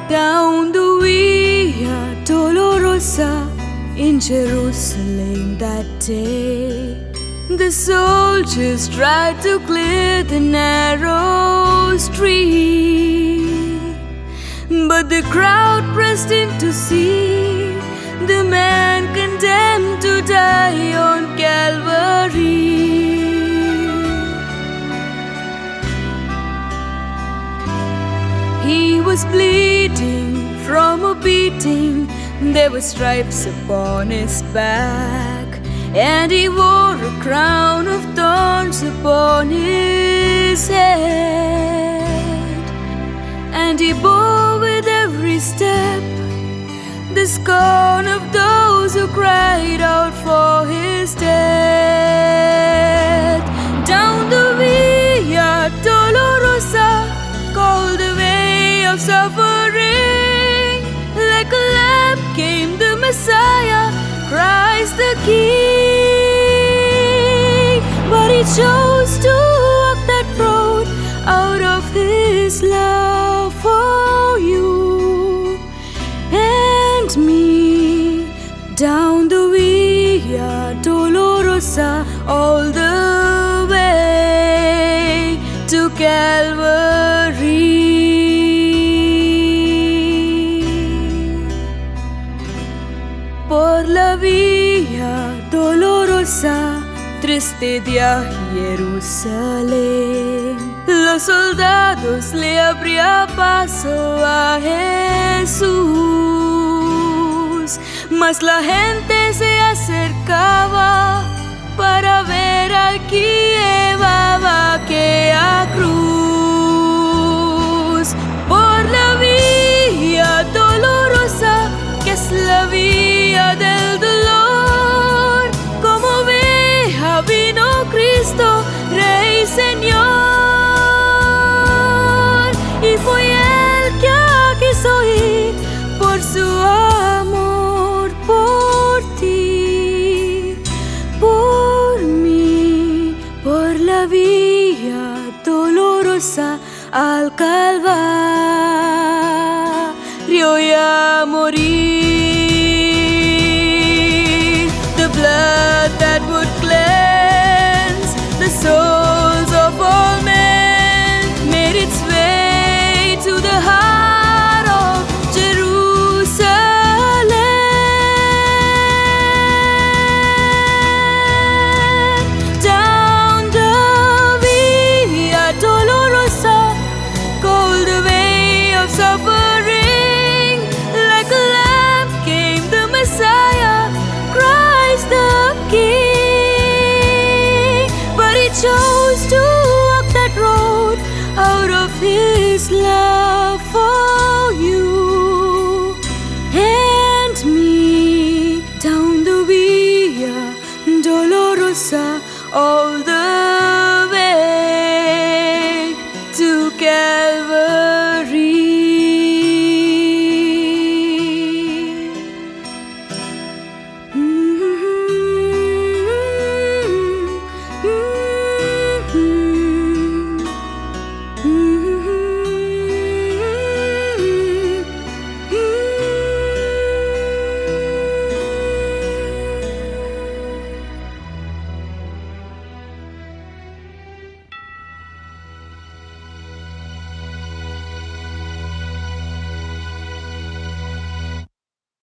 Down the Via Dolorosa in Jerusalem that day, the soldiers tried to clear the narrow street, but the crowd pressed in to see the man condemned to die on Calvary. He was bleeding from a beating, there were stripes upon his back, and he wore a crown of thorns upon his head. And he bore with every step the scorn of those who cried out for his death. Down the Via Dolorosa, called the way of suffering, like a lamb came the Messiah, Christ the King. But he chose to walk that road out of his love for you and me. Down the Via Dolorosa, all the way to Calvary. Por la Via Dolorosa, triste día Jerusalén, los soldados le abrían paso a Jesús, mas la gente se acercaba para ver al que llevaba aquella cruz. Por la Via Dolorosa, que es la vía del dolor, como oveja vino Cristo, Rey Señor, y fue Él que quiso ir por su amor, por ti, por mí, por la Vía Dolorosa al Calvario y a morir. The blood that would cleanse the souls of all men made its way to the heart of Jerusalem. Down the Via Dolorosa, called the way of suffering, like a lamb came the Messiah, Christ the King. But he chose to walk that road out of his love for